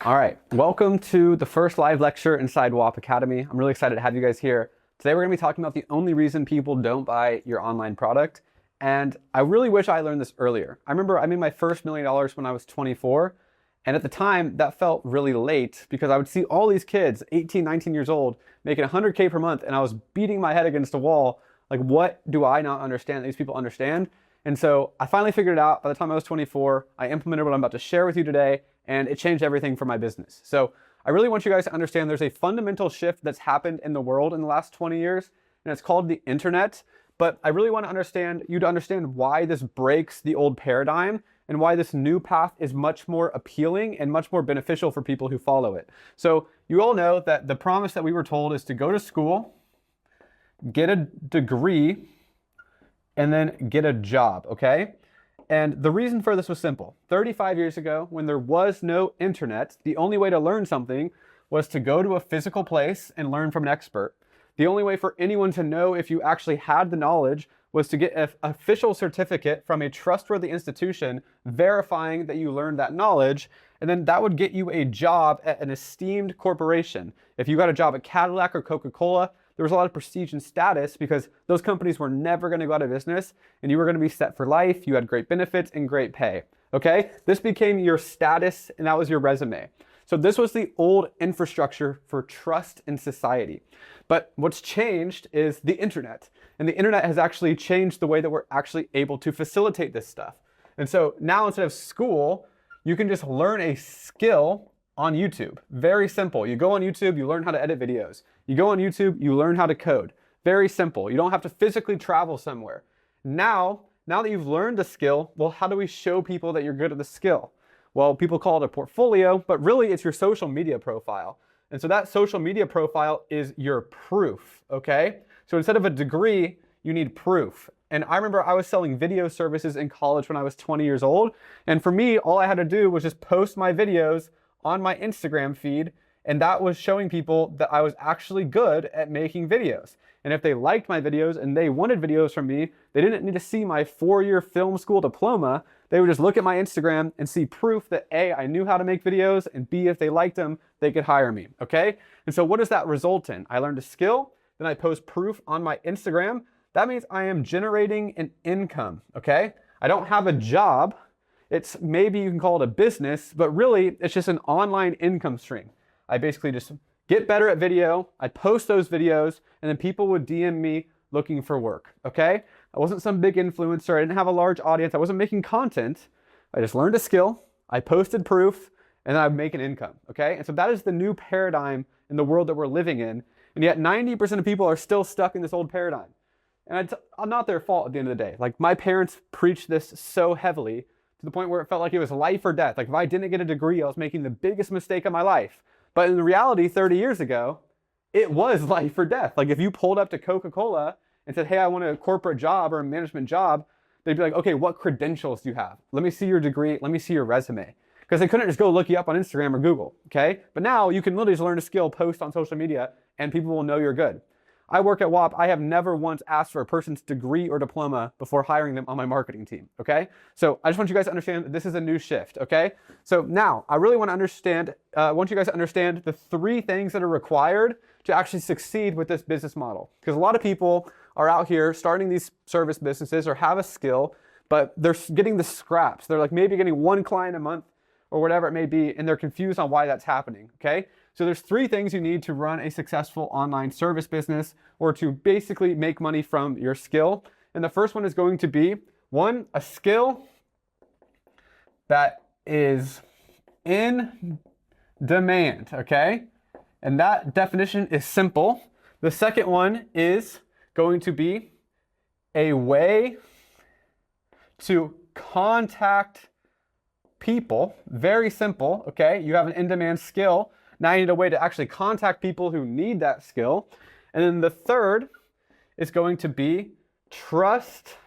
All right, welcome to the first live lecture inside WAP Academy. I'm really excited to have you guys here. Today we're going to be talking about the only reason people don't buy your online product. And I really wish I learned this earlier. I remember I made my first $1 million when I was 24. And at the time, that felt really late because I would see all these kids, 18, 19 years old, making 100K per month. And I was beating my head against a wall. Like, what do I not understand that these people understand? And so I finally figured it out. By the time I was 24, I implemented what I'm about to share with you today, and it changed everything for my business. So I really want you guys to understand there's a fundamental shift that's happened in the world in the last 20 years, and it's called the internet. But I really want to understand you to understand why this breaks the old paradigm and why this new path is much more appealing and much more beneficial for people who follow it. So you all know that the promise that we were told is to go to school, get a degree, and then get a job, okay? And the reason for this was simple. 35 years ago, when there was no internet, the only way to learn something was to go to a physical place and learn from an expert. The only way for anyone to know if you actually had the knowledge was to get an official certificate from a trustworthy institution verifying that you learned that knowledge, and then that would get you a job at an esteemed corporation. If you got a job at Cadillac or Coca-Cola, there was a lot of prestige and status because those companies were never going to go out of business and you were going to be set for life. You had great benefits and great pay. Okay? This became your status and that was your resume. So this was the old infrastructure for trust in society. But what's changed is the internet. And the internet has actually changed the way that we're actually able to facilitate this stuff. And so now instead of school, you can just learn a skill on YouTube. Very simple. You go on YouTube, you learn how to edit videos. You go on YouTube, you learn how to code. Very simple. You don't have to physically travel somewhere. Now that you've learned the skill, well, how do we show people that you're good at the skill? Well, people call it a portfolio, but really it's your social media profile. And so that social media profile is your proof, okay? So instead of a degree, you need proof. And I remember I was selling video services in college when I was 20 years old. And for me, all I had to do was just post my videos on my Instagram feed, and that was showing people that I was actually good at making videos. And if they liked my videos and they wanted videos from me, they didn't need to see my 4-year film school diploma. They would just look at my Instagram and see proof that A, I knew how to make videos, and B, if they liked them, they could hire me, okay? And so what does that result in? I learned a skill, then I post proof on my Instagram. That means I am generating an income, okay? I don't have a job. It's maybe you can call it a business, but really it's just an online income stream. I basically just get better at video, I post those videos, and then people would DM me looking for work, okay? I wasn't some big influencer, I didn't have a large audience, I wasn't making content. I just learned a skill, I posted proof, and then I'd make an income, okay? And so that is the new paradigm in the world that we're living in, and yet 90% of people are still stuck in this old paradigm. And it's not their fault at the end of the day. Like, my parents preached this so heavily to the point where it felt like it was life or death. Like, if I didn't get a degree, I was making the biggest mistake of my life. But in reality, 30 years ago, it was life or death. Like, if you pulled up to Coca-Cola and said, hey, I want a corporate job or a management job, they'd be like, okay, what credentials do you have? Let me see your degree. Let me see your resume. Because they couldn't just go look you up on Instagram or Google, okay? But now you can literally just learn a skill, post on social media, and people will know you're good. I work at WAP. I have never once asked for a person's degree or diploma before hiring them on my marketing team, okay? So I just want you guys to understand that this is a new shift, okay? So now I really want to understand, want you guys to understand the 3 things that are required to actually succeed with this business model. Because a lot of people are out here starting these service businesses or have a skill, but they're getting the scraps. They're like maybe getting 1 client a month or whatever it may be, and they're confused on why that's happening, okay? So there's 3 things you need to run a successful online service business or to basically make money from your skill. And the first one is going to be, 1, a skill that is in demand, okay? And that definition is simple. The second one is going to be a way to contact people. Very simple, okay? You have an in-demand skill. Now you need a way to actually contact people who need that skill. And then the third is going to be trust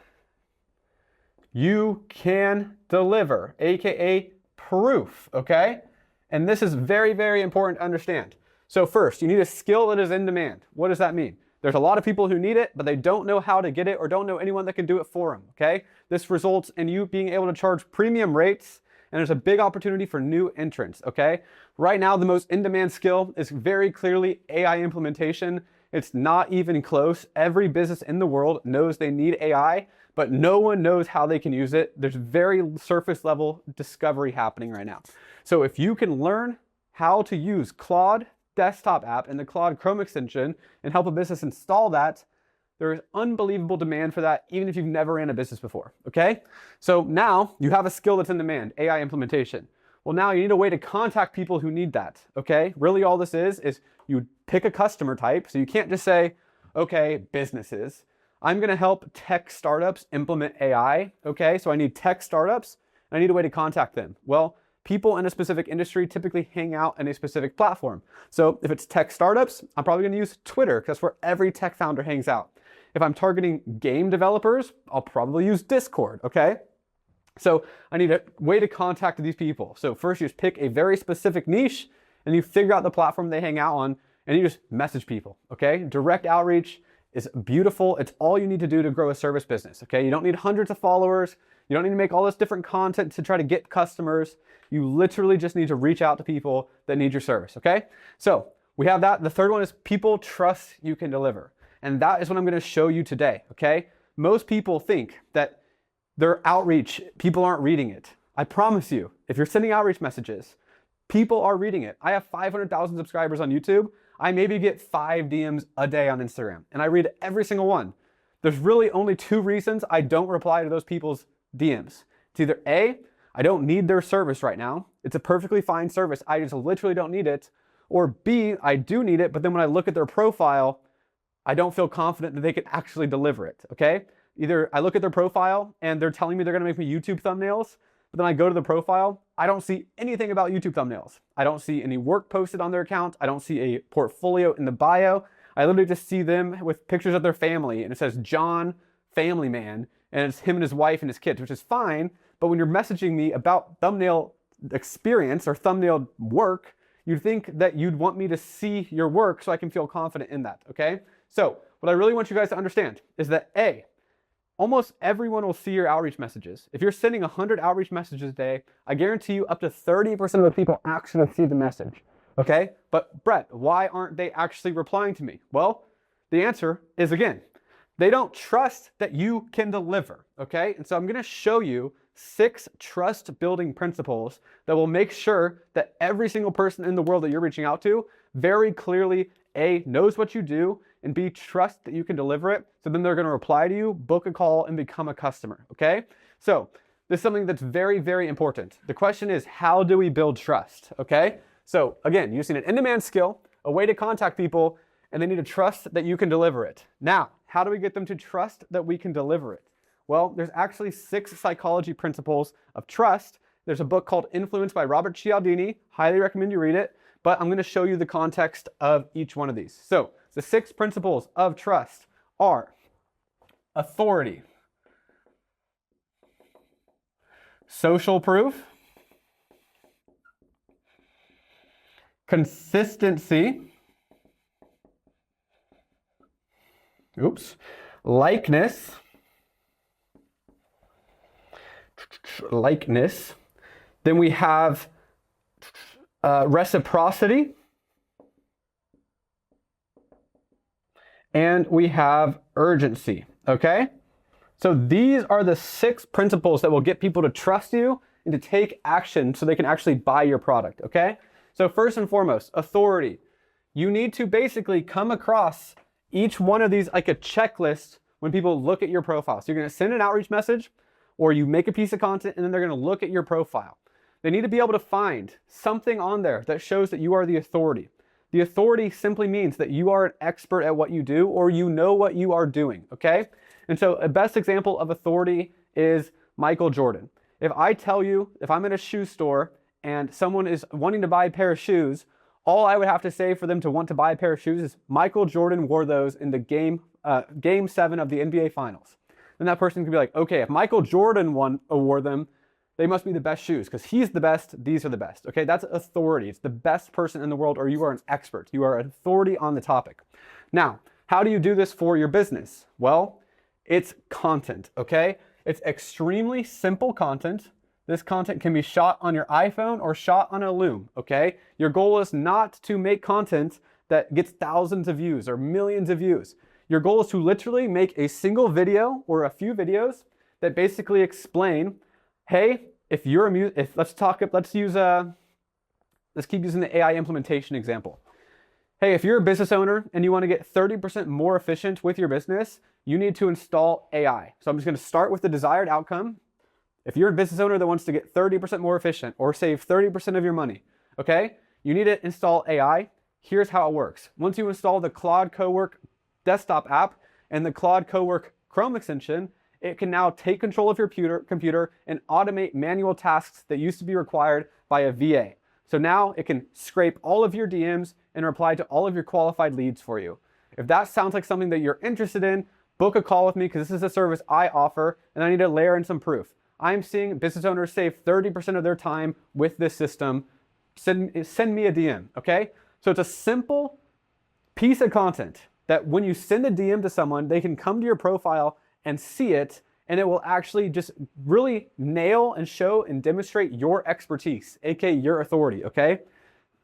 you can deliver, AKA proof, okay? And this is very, very important to understand. So first, you need a skill that is in demand. What does that mean? There's a lot of people who need it, but they don't know how to get it or don't know anyone that can do it for them, okay? This results in you being able to charge premium rates and there's a big opportunity for new entrants, okay? Right now, the most in-demand skill is very clearly AI implementation. It's not even close. Every business in the world knows they need AI, but no one knows how they can use it. There's very surface level discovery happening right now. So if you can learn how to use Claude desktop app and the Claude Chrome extension and help a business install that, there is unbelievable demand for that, even if you've never ran a business before, okay? So now you have a skill that's in demand, AI implementation. Well, now you need a way to contact people who need that, okay? Really all this is you pick a customer type. So you can't just say, okay, businesses. I'm gonna help tech startups implement AI, okay? So I need tech startups, and I need a way to contact them. Well, people in a specific industry typically hang out in a specific platform. So if it's tech startups, I'm probably gonna use Twitter, because that's where every tech founder hangs out. If I'm targeting game developers, I'll probably use Discord, okay? So I need a way to contact these people. So first you just pick a very specific niche and you figure out the platform they hang out on and you just message people, okay? Direct outreach is beautiful. It's all you need to do to grow a service business, okay? You don't need hundreds of followers. You don't need to make all this different content to try to get customers. You literally just need to reach out to people that need your service, okay? So we have that. The third one is people trust you can deliver. And that is what I'm gonna show you today, okay? Most people think that their outreach, people aren't reading it. I promise you, if you're sending outreach messages, people are reading it. I have 500,000 subscribers on YouTube. I maybe get 5 DMs a day on Instagram, and I read every single one. There's really only 2 reasons I don't reply to those people's DMs. It's either A, I don't need their service right now. It's a perfectly fine service. I just literally don't need it. Or B, I do need it, but then when I look at their profile, I don't feel confident that they can actually deliver it, okay? Either I look at their profile and they're telling me they're gonna make me YouTube thumbnails, but then I go to the profile, I don't see anything about YouTube thumbnails. I don't see any work posted on their account. I don't see a portfolio in the bio. I literally just see them with pictures of their family and it says John Family Man and it's him and his wife and his kids, which is fine. But when you're messaging me about thumbnail experience or thumbnail work, you'd think that you'd want me to see your work so I can feel confident in that, okay? So what I really want you guys to understand is that A, almost everyone will see your outreach messages. If you're sending 100 outreach messages a day, I guarantee you up to 30% of the people actually see the message, okay? But Brett, why aren't they actually replying to me? Well, the answer is, again, they don't trust that you can deliver, okay? And so I'm gonna show you 6 trust building principles that will make sure that every single person in the world that you're reaching out to very clearly, A, knows what you do, and B, trust that you can deliver it. So then they're gonna reply to you, book a call, and become a customer, okay? So this is something that's very, very important. The question is, how do we build trust, okay? So again, using an in-demand skill, a way to contact people, and they need to trust that you can deliver it. Now, how do we get them to trust that we can deliver it? Well, there's actually 6 psychology principles of trust. There's a book called Influence by Robert Cialdini. Highly recommend you read it, but I'm gonna show you the context of each one of these. So the 6 principles of trust are authority, social proof, consistency, likeness, then we have reciprocity, and we have urgency, okay? So these are the 6 principles that will get people to trust you and to take action so they can actually buy your product, okay? So first and foremost, authority. You need to basically come across each one of these like a checklist when people look at your profile. So you're gonna send an outreach message or you make a piece of content and then they're gonna look at your profile. They need to be able to find something on there that shows that you are the authority. The authority simply means that you are an expert at what you do or you know what you are doing, okay? And so a best example of authority is Michael Jordan. If I tell you, if I'm in a shoe store and someone is wanting to buy a pair of shoes, all I would have to say for them to want to buy a pair of shoes is Michael Jordan wore those in the game 7 of the NBA Finals. Then that person could be like, okay, if Michael Jordan wore them, they must be the best shoes because he's the best, these are the best. Okay, that's authority. It's the best person in the world or you are an expert. You are an authority on the topic. Now, how do you do this for your business? Well, it's content, okay? It's extremely simple content This content can be shot on your iPhone or shot on a Loom, okay? Your goal is not to make content that gets thousands of views or millions of views. Your goal is to literally make a single video or a few videos that basically explain, hey, if you're a let's keep using the AI implementation example. Hey, if you're a business owner and you want to get 30% more efficient with your business, you need to install AI. So I'm just going to start with the desired outcome. If you're a business owner that wants to get 30% more efficient or save 30% of your money, okay, you need to install AI. Here's how it works. Once you install the Claude Cowork desktop app and the Claude Cowork Chrome extension, it can now take control of your computer and automate manual tasks that used to be required by a VA. So now it can scrape all of your DMs and reply to all of your qualified leads for you. If that sounds like something that you're interested in, book a call with me because this is a service I offer and I need to layer in some proof. I'm seeing business owners save 30% of their time with this system. Send me a DM, okay? So it's a simple piece of content that when you send a DM to someone, they can come to your profile and see it, and it will actually just really nail and show and demonstrate your expertise, aka your authority, okay?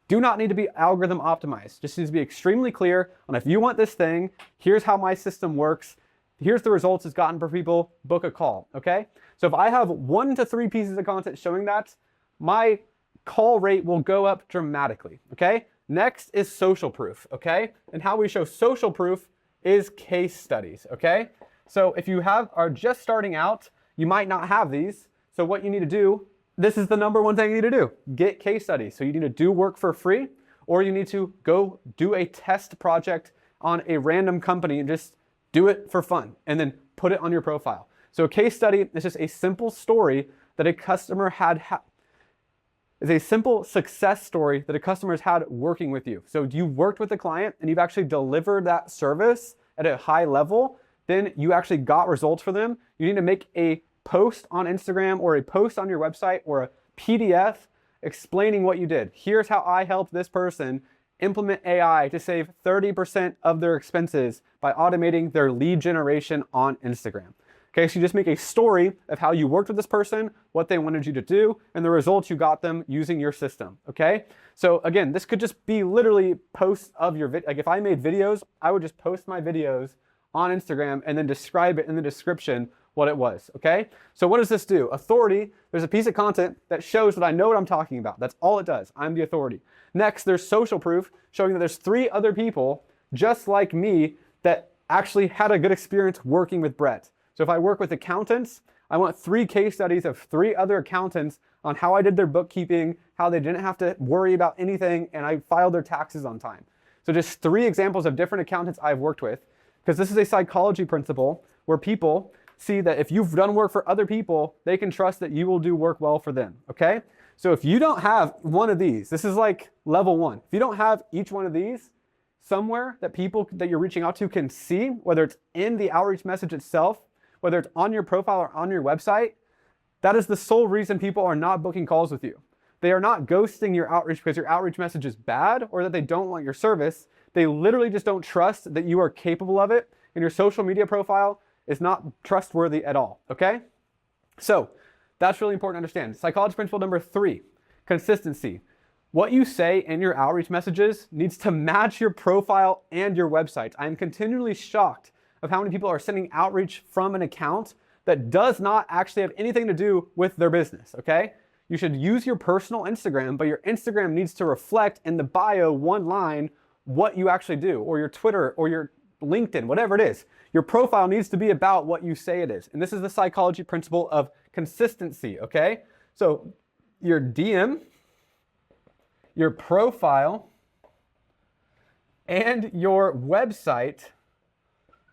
Do not need to be algorithm optimized. Just needs to be extremely clear on if you want this thing, here's how my system works, here's the results it's gotten for people, book a call, okay? So if I have 1 to 3 pieces of content showing that, my call rate will go up dramatically, okay? Next is social proof, okay? And how we show social proof is case studies, okay? So if you are just starting out, you might not have these. So what you need to do, this is the number one thing you need to do, get case studies. So you need to do work for free, or you need to go do a test project on a random company and just do it for fun and then put it on your profile. So a case study is just a simple story that a customer is a simple success story that a customer's had working with you. So you worked with a client and you've actually delivered that service at a high level, then you actually got results for them. You need to make a post on Instagram or a post on your website or a PDF explaining what you did. Here's how I helped this person implement AI to save 30% of their expenses by automating their lead generation on Instagram. Okay, so you just make a story of how you worked with this person, what they wanted you to do, and the results you got them using your system, okay? So again, this could just be literally posts of your video. Like if I made videos, I would just post my videos on Instagram and then describe it in the description what it was, okay? So what does this do? Authority, there's a piece of content that shows that I know what I'm talking about. That's all it does. I'm the authority. Next, there's social proof, showing that there's 3 other people just like me that actually had a good experience working with Brett. So if I work with accountants, I want 3 case studies of 3 other accountants on how I did their bookkeeping, how they didn't have to worry about anything, and I filed their taxes on time. So just 3 examples of different accountants I've worked with, because this is a psychology principle where people see that if you've done work for other people, they can trust that you will do work well for them, okay? So if you don't have one of these, this is like level 1. If you don't have each one of these somewhere that people that you're reaching out to can see, whether it's in the outreach message itself, whether it's on your profile or on your website, that is the sole reason people are not booking calls with you. They are not ghosting your outreach because your outreach message is bad or that they don't want your service. They literally just don't trust that you are capable of it, and your social media profile is not trustworthy at all, okay? So that's really important to understand. Psychology principle number 3, consistency. What you say in your outreach messages needs to match your profile and your website. I am continually shocked of how many people are sending outreach from an account that does not actually have anything to do with their business, okay? You should use your personal Instagram, but your Instagram needs to reflect in the bio 1 line what you actually do, or your Twitter, or your LinkedIn, whatever it is. Your profile needs to be about what you say it is. And this is the psychology principle of consistency, okay? So your DM, your profile, and your website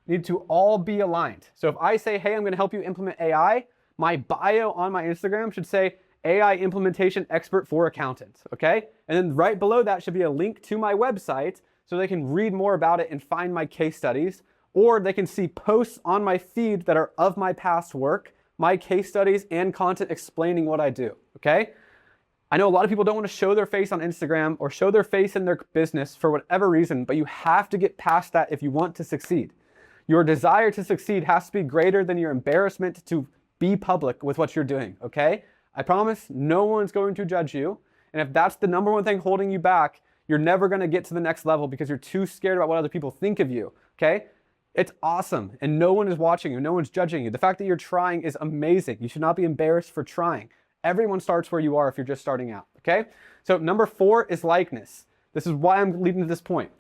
need to all be aligned. So if I say, hey, I'm gonna help you implement AI, my bio on my Instagram should say AI implementation expert for accountants, okay? And then right below that should be a link to my website so they can read more about it and find my case studies, or they can see posts on my feed that are of my past work, my case studies, and content explaining what I do, okay? I know a lot of people don't want to show their face on Instagram or show their face in their business for whatever reason, but you have to get past that if you want to succeed. Your desire to succeed has to be greater than your embarrassment to be public with what you're doing, okay? I promise no one's going to judge you. And if that's the number one thing holding you back, you're never going to get to the next level because you're too scared about what other people think of you, okay? It's awesome, and no one is watching you, no one's judging you. The fact that you're trying is amazing. You should not be embarrassed for trying. Everyone starts where you are if you're just starting out, okay? So number 4 is likeness. This is why I'm leading to this point.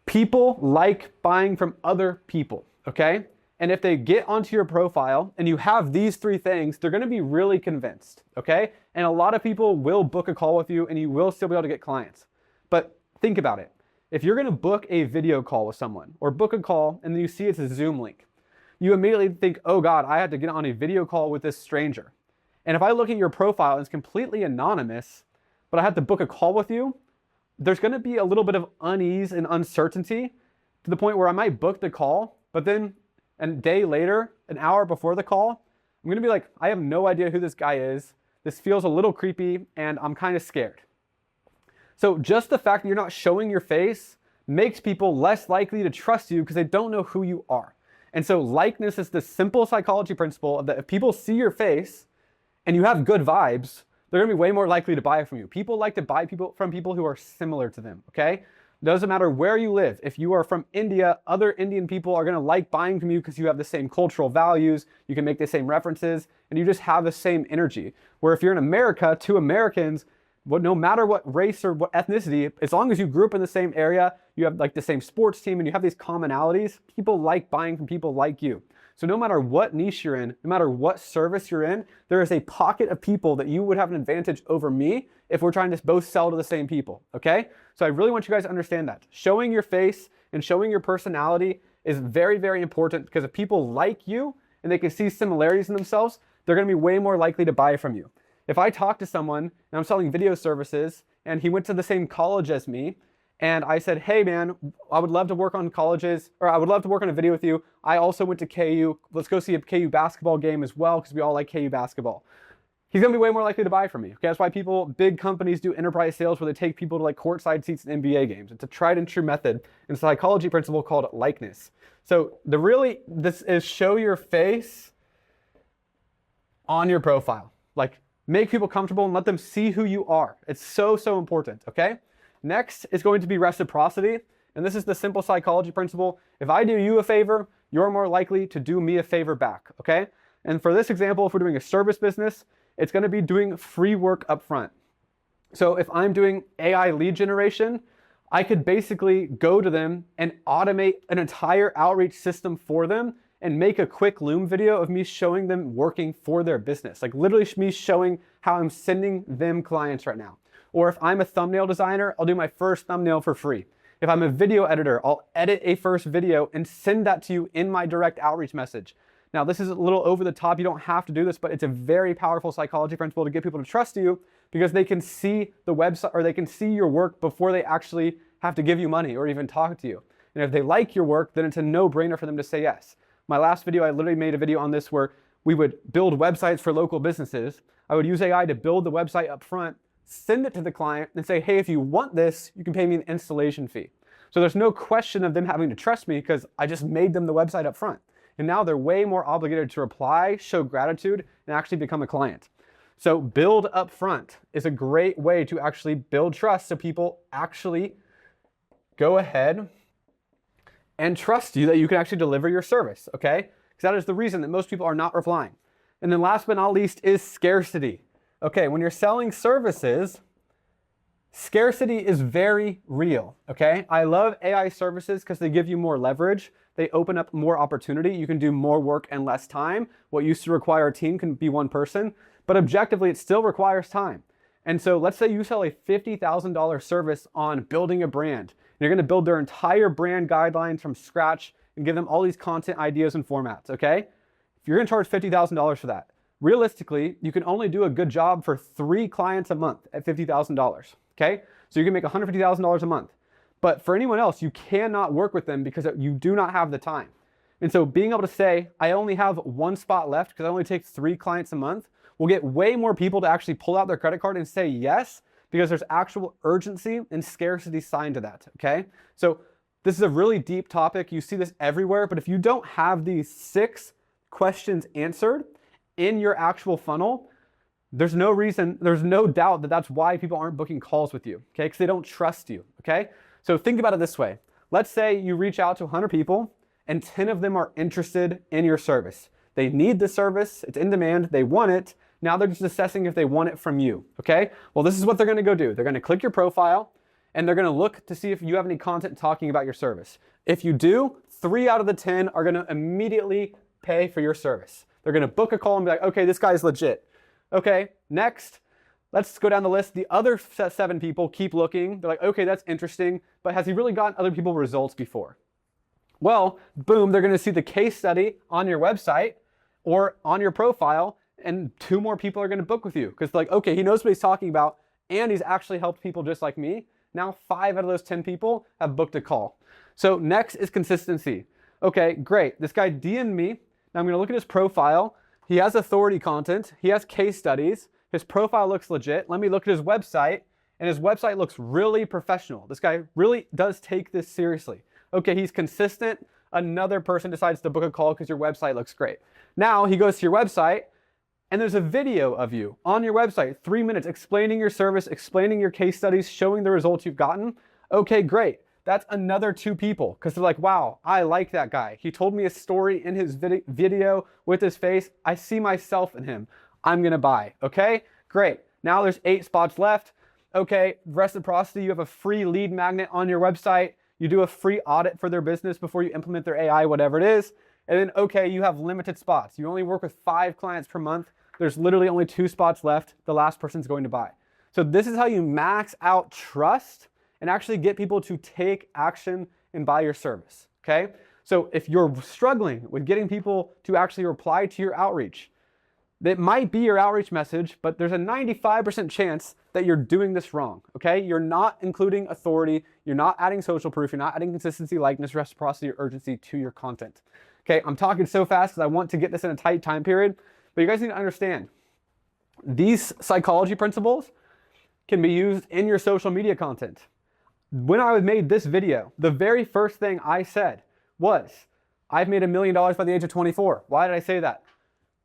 People like buying from other people, okay? And if they get onto your profile and you have these 3 things, they're gonna be really convinced, okay? And a lot of people will book a call with you and you will still be able to get clients. But think about it. If you're gonna book a video call with someone or book a call and then you see it's a Zoom link, you immediately think, oh God, I have to get on a video call with this stranger. And if I look at your profile and it's completely anonymous, but I have to book a call with you, there's gonna be a little bit of unease and uncertainty to the point where I might book the call, but then a day later, an hour before the call, I'm gonna be like, I have no idea who this guy is. This feels a little creepy and I'm kind of scared. So just the fact that you're not showing your face makes people less likely to trust you because they don't know who you are. And so likeness is the simple psychology principle that if people see your face and you have good vibes, they're gonna be way more likely to buy from you. People like to buy from people who are similar to them, okay? Doesn't matter where you live. If you are from India, other Indian people are gonna like buying from you because you have the same cultural values, you can make the same references, and you just have the same energy. Where if you're in America, 2 Americans, no matter what race or what ethnicity, as long as you grew up in the same area, you have like the same sports team and you have these commonalities, people like buying from people like you. So no matter what niche you're in, no matter what service you're in, there is a pocket of people that you would have an advantage over me if we're trying to both sell to the same people, okay? So I really want you guys to understand that. Showing your face and showing your personality is very, very important because if people like you and they can see similarities in themselves, they're gonna be way more likely to buy from you. If I talk to someone and I'm selling video services and he went to the same college as me and I said, hey man, I would love to work on colleges, or I would love to work on a video with you. I also went to KU. Let's go see a KU basketball game as well because we all like KU basketball. He's gonna be way more likely to buy from me. Okay, that's why big companies do enterprise sales where they take people to like courtside seats in NBA games. It's a tried and true method and psychology principle called likeness. So this is show your face on your profile. Like, make people comfortable and let them see who you are. It's so, so important, okay? Next is going to be reciprocity. And this is the simple psychology principle. If I do you a favor, you're more likely to do me a favor back, okay? And for this example, if we're doing a service business, it's gonna be doing free work up front. So if I'm doing AI lead generation, I could basically go to them and automate an entire outreach system for them and make a quick Loom video of me showing them working for their business. Like literally me showing how I'm sending them clients right now. Or if I'm a thumbnail designer, I'll do my first thumbnail for free. If I'm a video editor, I'll edit a first video and send that to you in my direct outreach message. Now this is a little over the top, you don't have to do this, but it's a very powerful psychology principle to get people to trust you because they can see the website or they can see your work before they actually have to give you money or even talk to you. And if they like your work, then it's a no-brainer for them to say yes. My last video, I literally made a video on this where we would build websites for local businesses. I would use AI to build the website up front, send it to the client and say, hey, if you want this, you can pay me an installation fee. So there's no question of them having to trust me because I just made them the website up front. And now they're way more obligated to reply, show gratitude, and actually become a client. So build up front is a great way to actually build trust so people actually go ahead and trust you that you can actually deliver your service, okay? Because that is the reason that most people are not replying. And then last but not least is scarcity. Okay, when you're selling services, scarcity is very real, okay? I love AI services because they give you more leverage. They open up more opportunity. You can do more work in less time. What used to require a team can be one person, but objectively it still requires time. And so let's say you sell a $50,000 service on building a brand. And you're gonna build their entire brand guidelines from scratch and give them all these content ideas and formats, okay? If you're gonna charge $50,000 for that, realistically, you can only do a good job for 3 clients a month at $50,000, okay? So you can make $150,000 a month. But for anyone else, you cannot work with them because you do not have the time. And so being able to say, I only have 1 spot left because I only take 3 clients a month, will get way more people to actually pull out their credit card and say yes, because there's actual urgency and scarcity signed to that, okay? So this is a really deep topic. You see this everywhere, but if you don't have these 6 questions answered in your actual funnel, There's no reason, there's no doubt that that's why people aren't booking calls with you, okay? Because they don't trust you, okay? So think about it this way. Let's say you reach out to 100 people and 10 of them are interested in your service. They need the service, it's in demand, they want it. Now they're just assessing if they want it from you, okay? Well, this is what they're gonna go do. They're gonna click your profile and they're gonna look to see if you have any content talking about your service. If you do, 3 out of the 10 are gonna immediately pay for your service. They're gonna book a call and be like, okay, this guy's legit. Okay, next, let's go down the list. The other 7 people keep looking. They're like, okay, that's interesting, but has he really gotten other people results before? Well, boom, they're gonna see the case study on your website or on your profile, and 2 more people are gonna book with you. Because like, okay, he knows what he's talking about, and he's actually helped people just like me. Now 5 out of those 10 people have booked a call. So next is consistency. Okay, great, this guy DM'd me. Now I'm gonna look at his profile. He has authority content, he has case studies, his profile looks legit. Let me look at his website, and his website looks really professional. This guy really does take this seriously. Okay, he's consistent. Another person decides to book a call because your website looks great. Now he goes to your website, and there's a video of you on your website, 3 minutes, explaining your service, explaining your case studies, showing the results you've gotten. Okay, great. That's another 2 people because they're like, wow, I like that guy. He told me a story in his video with his face. I see myself in him. I'm gonna buy, okay? Great. Now there's 8 spots left. Okay, reciprocity, you have a free lead magnet on your website. You do a free audit for their business before you implement their AI, whatever it is. And then, okay, you have limited spots. You only work with 5 clients per month. There's literally only 2 spots left. The last person's going to buy. So this is how you max out trust and actually get people to take action and buy your service, okay? So if you're struggling with getting people to actually reply to your outreach, that might be your outreach message, but there's a 95% chance that you're doing this wrong, okay? You're not including authority, you're not adding social proof, you're not adding consistency, likeness, reciprocity, or urgency to your content. Okay, I'm talking so fast because I want to get this in a tight time period, but you guys need to understand, these psychology principles can be used in your social media content. When I made this video, the very first thing I said was, I've made $1 million by the age of 24. Why did I say that?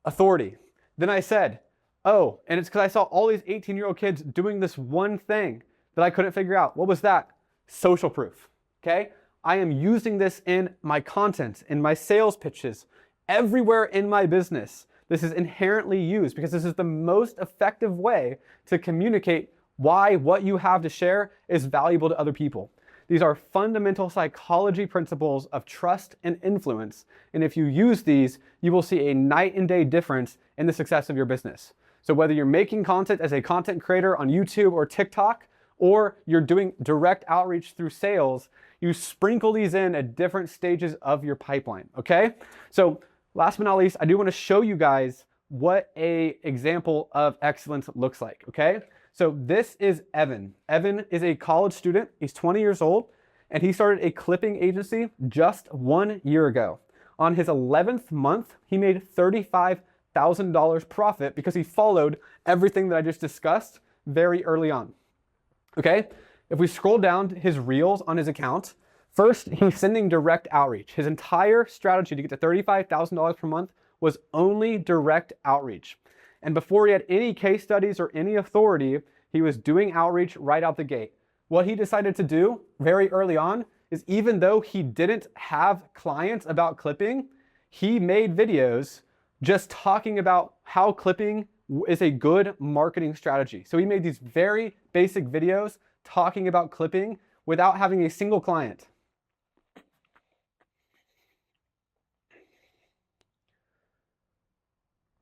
Authority. Then I said, oh, and it's because I saw all these 18-year-old kids doing this one thing that I couldn't figure out. What was that? Social proof, okay? I am using this in my content, in my sales pitches, everywhere in my business. This is inherently used because this is the most effective way to communicate why what you have to share is valuable to other people. These are fundamental psychology principles of trust and influence. And if you use these, you will see a night and day difference in the success of your business. So whether you're making content as a content creator on YouTube or TikTok, or you're doing direct outreach through sales, you sprinkle these in at different stages of your pipeline, okay? So last but not least, I do want to show you guys what an example of excellence looks like, okay? So this is Evan. Evan is a college student. He's 20 years old, and he started a clipping agency just 1 year ago. On his 11th month, he made $35,000 profit because he followed everything that I just discussed very early on. Okay, if we scroll down to his reels on his account, first, he's sending direct outreach. His entire strategy to get to $35,000 per month was only direct outreach. And before he had any case studies or any authority, he was doing outreach right out the gate. What he decided to do very early on is, even though he didn't have clients about clipping, he made videos just talking about how clipping is a good marketing strategy. So he made these very basic videos talking about clipping without having a single client.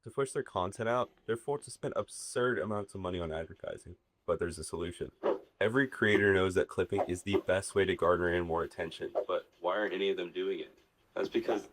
To push their content out, they're forced to spend absurd amounts of money on advertising. But there's a solution. Every creator knows that clipping is the best way to garner in more attention, but why aren't any of them doing it? That's because...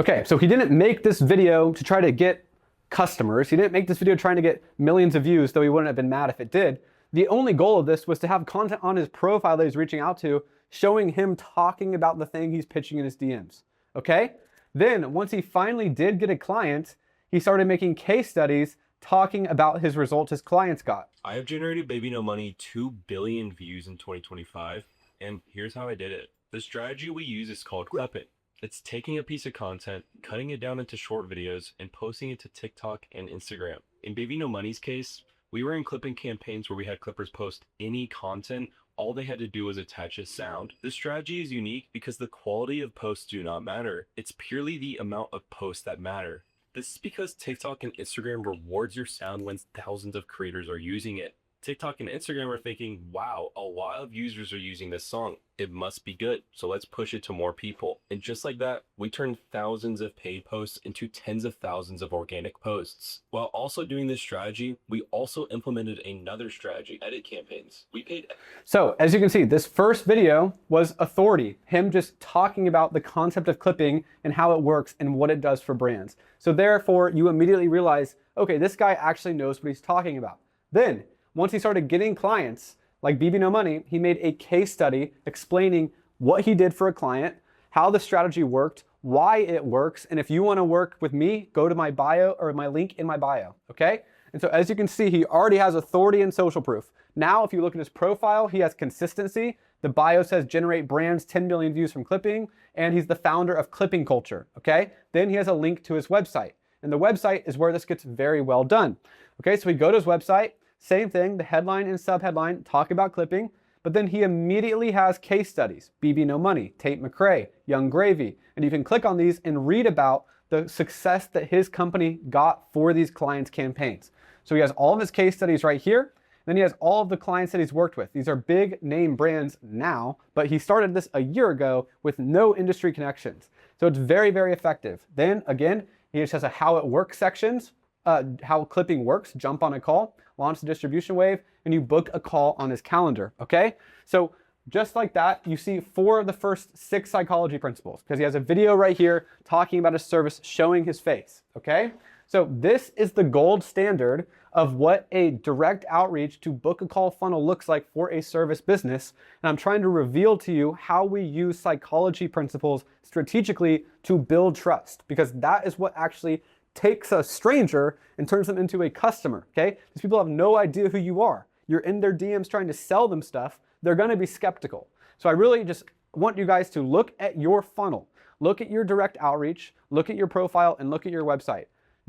Okay, so he didn't make this video to try to get customers. He didn't make this video trying to get millions of views, though he wouldn't have been mad if it did. The only goal of this was to have content on his profile that he's reaching out to, showing him talking about the thing he's pitching in his DMs, okay? Then, once he finally did get a client, he started making case studies talking about his results his clients got. I have generated Baby No Money 2 billion views in 2025, and here's how I did it. The strategy we use is called Clip It. It's taking a piece of content, cutting it down into short videos, and posting it to TikTok and Instagram. In Baby No Money's case, we were in clipping campaigns where we had clippers post any content. All they had to do was attach a sound. This strategy is unique because the quality of posts do not matter. It's purely the amount of posts that matter. This is because TikTok and Instagram rewards your sound when thousands of creators are using it. TikTok and Instagram are thinking, wow, a lot of users are using this song. It must be good. So let's push it to more people. And just like that, we turned thousands of paid posts into tens of thousands of organic posts. While also doing this strategy, we also implemented another strategy, edit campaigns. We paid. So as you can see, this first video was authority, him just talking about the concept of clipping and how it works and what it does for brands. So therefore, you immediately realize, okay, this guy actually knows what he's talking about. Then, once he started getting clients, like BB No Money, he made a case study explaining what he did for a client, how the strategy worked, why it works, and if you want to work with me, go to my bio or my link in my bio, okay? And so as you can see, he already has authority and social proof. Now, if you look at his profile, he has consistency. The bio says generate brands, 10 million views from clipping, and he's the founder of Clipping Culture, okay? Then he has a link to his website, and the website is where this gets very well done. Okay, so we go to his website, same thing, the headline and subheadline talk about clipping, but then he immediately has case studies, BB No Money, Tate McRae, Young Gravy, and you can click on these and read about the success that his company got for these clients' campaigns. So he has all of his case studies right here, then he has all of the clients that he's worked with. These are big name brands now, but he started this a year ago with no industry connections. So it's very, very effective. Then again, he just has a how it works sections, how clipping works, jump on a call, launch the distribution wave, and you book a call on his calendar, okay? So just like that, you see 4 of the first 6 psychology principles, because he has a video right here talking about his service, showing his face, okay? So this is the gold standard of what a direct outreach to book a call funnel looks like for a service business. And I'm trying to reveal to you how we use psychology principles strategically to build trust, because that is what actually takes a stranger and turns them into a customer, okay? These people have no idea who you are. You're in their DMs trying to sell them stuff. They're gonna be skeptical. So I really just want you guys to look at your funnel, look at your direct outreach, look at your profile, and look at your website.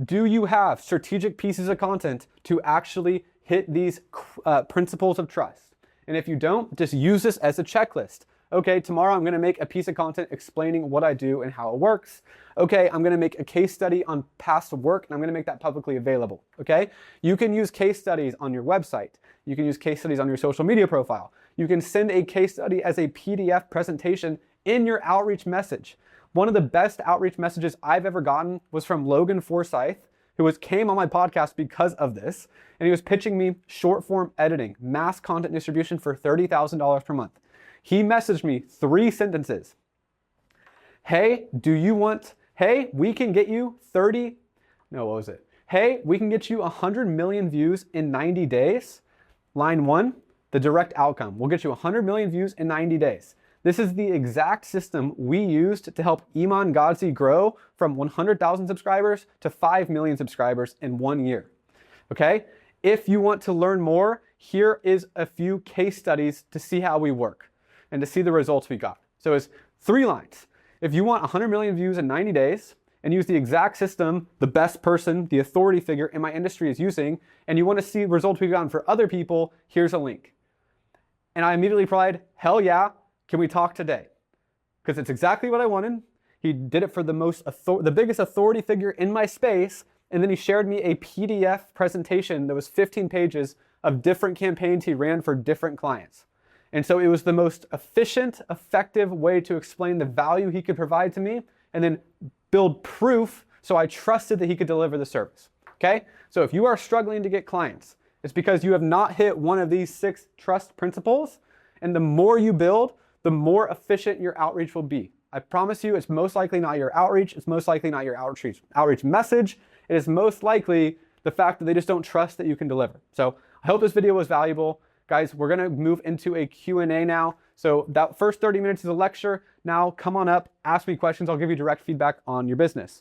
Do you have strategic pieces of content to actually hit these principles of trust? And if you don't, just use this as a checklist. Okay, tomorrow I'm gonna make a piece of content explaining what I do and how it works. Okay, I'm gonna make a case study on past work and I'm gonna make that publicly available, okay? You can use case studies on your website. You can use case studies on your social media profile. You can send a case study as a PDF presentation in your outreach message. One of the best outreach messages I've ever gotten was from Logan Forsyth, who came on my podcast because of this, and he was pitching me short form editing, mass content distribution for $30,000 per month. He messaged me 3 sentences. Hey, we can get you Hey, we can get you 100 million views in 90 days. Line 1, the direct outcome. We'll get you 100 million views in 90 days. This is the exact system we used to help Iman Gadzhi grow from 100,000 subscribers to 5 million subscribers in 1 year. Okay? If you want to learn more, here is a few case studies to see how we work and to see the results we got. So it's 3 lines. If you want 100 million views in 90 days and use the exact system the best person, the authority figure in my industry is using, and you want to see results we've gotten for other people, here's a link. And I immediately replied, hell yeah, can we talk today? Because it's exactly what I wanted. He did it for the biggest authority figure in my space, and then he shared me a PDF presentation that was 15 pages of different campaigns he ran for different clients. And so it was the most efficient, effective way to explain the value he could provide to me and then build proof so I trusted that he could deliver the service, okay? So if you are struggling to get clients, it's because you have not hit one of these 6 trust principles, and the more you build, the more efficient your outreach will be. I promise you, it's most likely not your outreach, it's most likely not your outreach message, it is most likely the fact that they just don't trust that you can deliver. So I hope this video was valuable. Guys, we're gonna move into a Q&A now. So that first 30 minutes is a lecture. Now come on up, ask me questions. I'll give you direct feedback on your business.